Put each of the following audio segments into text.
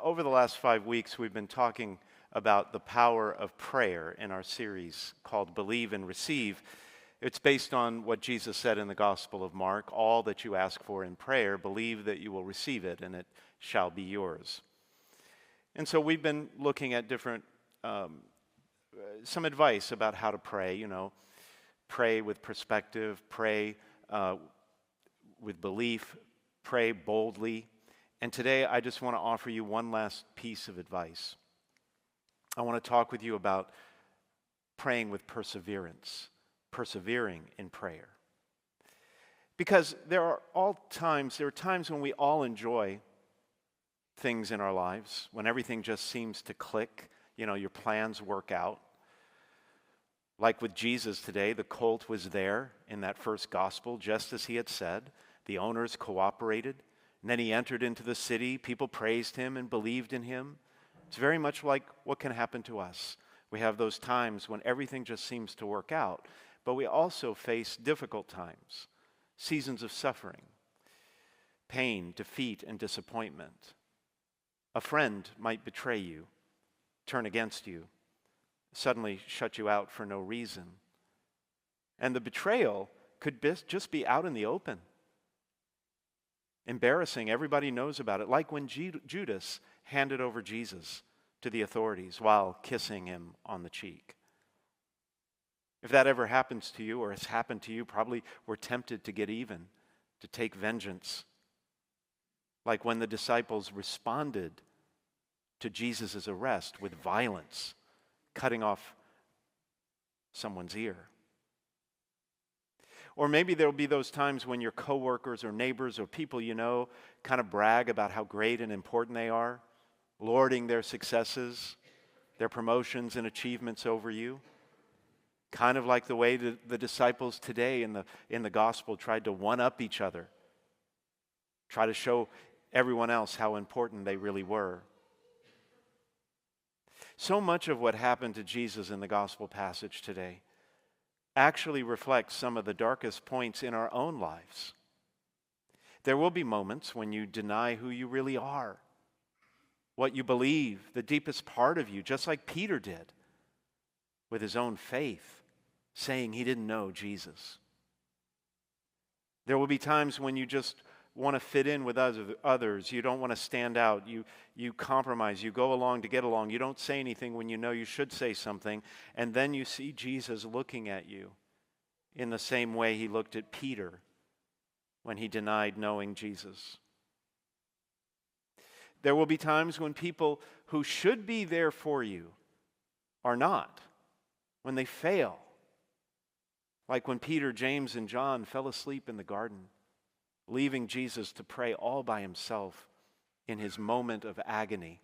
over the last 5 weeks, we've been talking about the power of prayer in our series called Believe and Receive. It's based on what Jesus said in the Gospel of Mark: all that you ask for in prayer, believe that you will receive it, and it shall be yours. And so we've been looking at some advice about how to pray. Pray with perspective, pray with belief, pray boldly. And today I just want to offer you one last piece of advice. I want to talk with you about praying with perseverance, persevering in prayer. Because there are times when we all enjoy things in our lives, when everything just seems to click, your plans work out. Like with Jesus today, the colt was there in that first gospel, just as he had said. The owners cooperated, and then he entered into the city. People praised him and believed in him. It's very much like what can happen to us. We have those times when everything just seems to work out, but we also face difficult times, seasons of suffering, pain, defeat, and disappointment. A friend might betray you, turn against you, suddenly shut you out for no reason. And the betrayal could just be out in the open. Embarrassing, everybody knows about it, like when Judas handed over Jesus to the authorities while kissing him on the cheek. If that ever happens to you, or has happened to you, probably we're tempted to get even, to take vengeance. Like when the disciples responded to Jesus' arrest with violence, cutting off someone's ear. Or maybe there'll be those times when your coworkers or neighbors or people you know kind of brag about how great and important they are, lording their successes, their promotions and achievements over you. Kind of like the way the disciples today in the gospel tried to one-up each other, try to show everyone else how important they really were. So much of what happened to Jesus in the gospel passage today actually reflects some of the darkest points in our own lives. There will be moments when you deny who you really are, what you believe, the deepest part of you, just like Peter did with his own faith, saying he didn't know Jesus. There will be times when you just want to fit in with others. You don't want to stand out. You compromise. You go along to get along. You don't say anything when you know you should say something. And then you see Jesus looking at you in the same way he looked at Peter when he denied knowing Jesus. There will be times when people who should be there for you are not, when they fail. Like when Peter, James, and John fell asleep in the garden, leaving Jesus to pray all by himself in his moment of agony.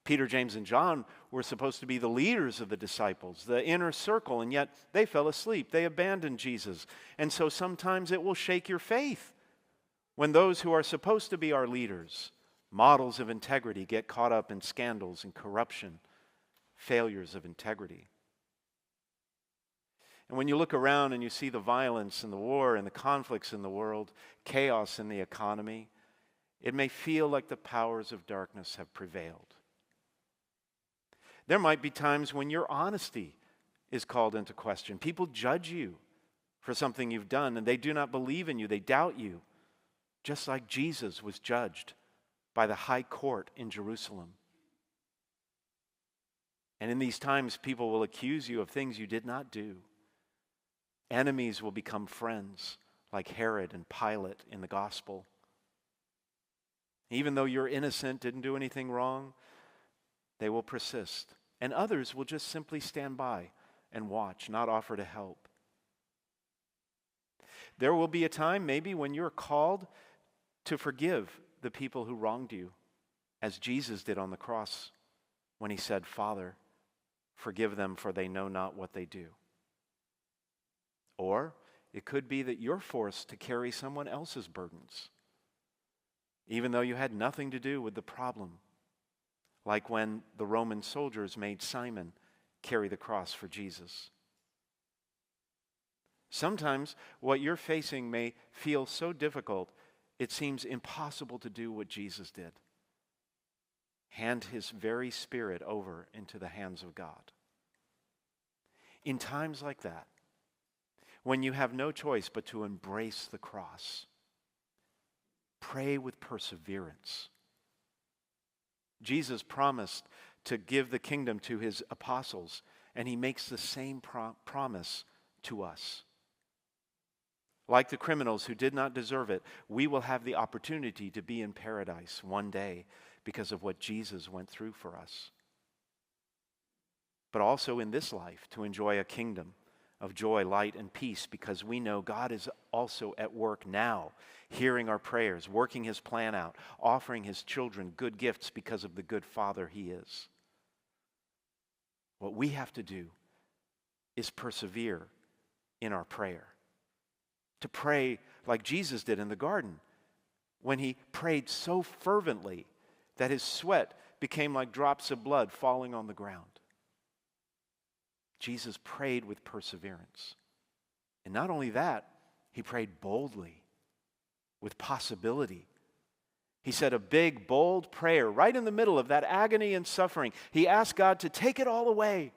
Peter, James, and John were supposed to be the leaders of the disciples, the inner circle, and yet they fell asleep. They abandoned Jesus. And so sometimes it will shake your faith when those who are supposed to be our leaders, models of integrity, get caught up in scandals and corruption, failures of integrity. And when you look around and you see the violence and the war and the conflicts in the world, chaos in the economy, it may feel like the powers of darkness have prevailed. There might be times when your honesty is called into question. People judge you for something you've done, and they do not believe in you. They doubt you, just like Jesus was judged by the high court in Jerusalem. And in these times, people will accuse you of things you did not do. Enemies will become friends, like Herod and Pilate in the gospel. Even though you're innocent, didn't do anything wrong, they will persist. And others will just simply stand by and watch, not offer to help. There will be a time maybe when you're called to forgive the people who wronged you, as Jesus did on the cross when he said, "Father, forgive them, for they know not what they do." Or it could be that you're forced to carry someone else's burdens, even though you had nothing to do with the problem, like when the Roman soldiers made Simon carry the cross for Jesus. Sometimes what you're facing may feel so difficult, it seems impossible to do what Jesus did. hand his very spirit over into the hands of God. In times like that, when you have no choice but to embrace the cross, pray with perseverance. Jesus promised to give the kingdom to his apostles, and he makes the same promise to us. Like the criminals who did not deserve it, we will have the opportunity to be in paradise one day because of what Jesus went through for us. But also in this life to enjoy a kingdom of joy, light, and peace, because we know God is also at work now, hearing our prayers, working his plan out, offering his children good gifts because of the good Father he is. What we have to do is persevere in our prayer. To pray like Jesus did in the garden, when he prayed so fervently that his sweat became like drops of blood falling on the ground. Jesus prayed with perseverance. And not only that, he prayed boldly, with possibility. He said a big, bold prayer right in the middle of that agony and suffering. He asked God to take it all away,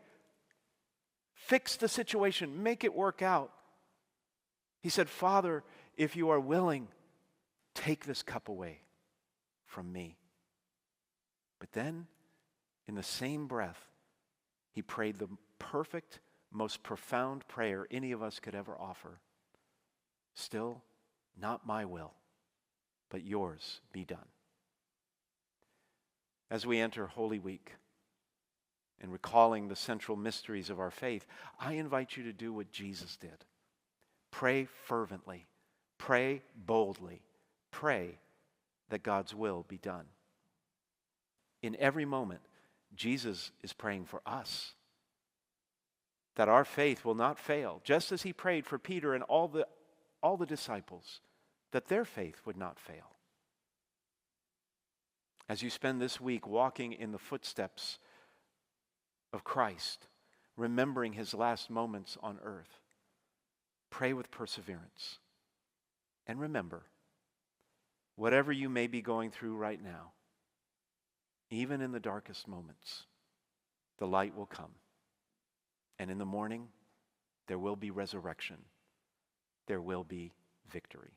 fix the situation, make it work out. He said, Father, if you are willing, take this cup away from me. But then, in the same breath, he prayed the perfect, most profound prayer any of us could ever offer. Still, not my will, but yours be done. As we enter Holy Week and recalling the central mysteries of our faith, I invite you to do what Jesus did. Pray fervently, pray boldly, pray that God's will be done. In every moment, Jesus is praying for us, that our faith will not fail, just as he prayed for Peter and all the disciples, that their faith would not fail. As you spend this week walking in the footsteps of Christ, remembering his last moments on earth, pray with perseverance. And remember, whatever you may be going through right now, even in the darkest moments, the light will come. And in the morning, there will be resurrection. There will be victory.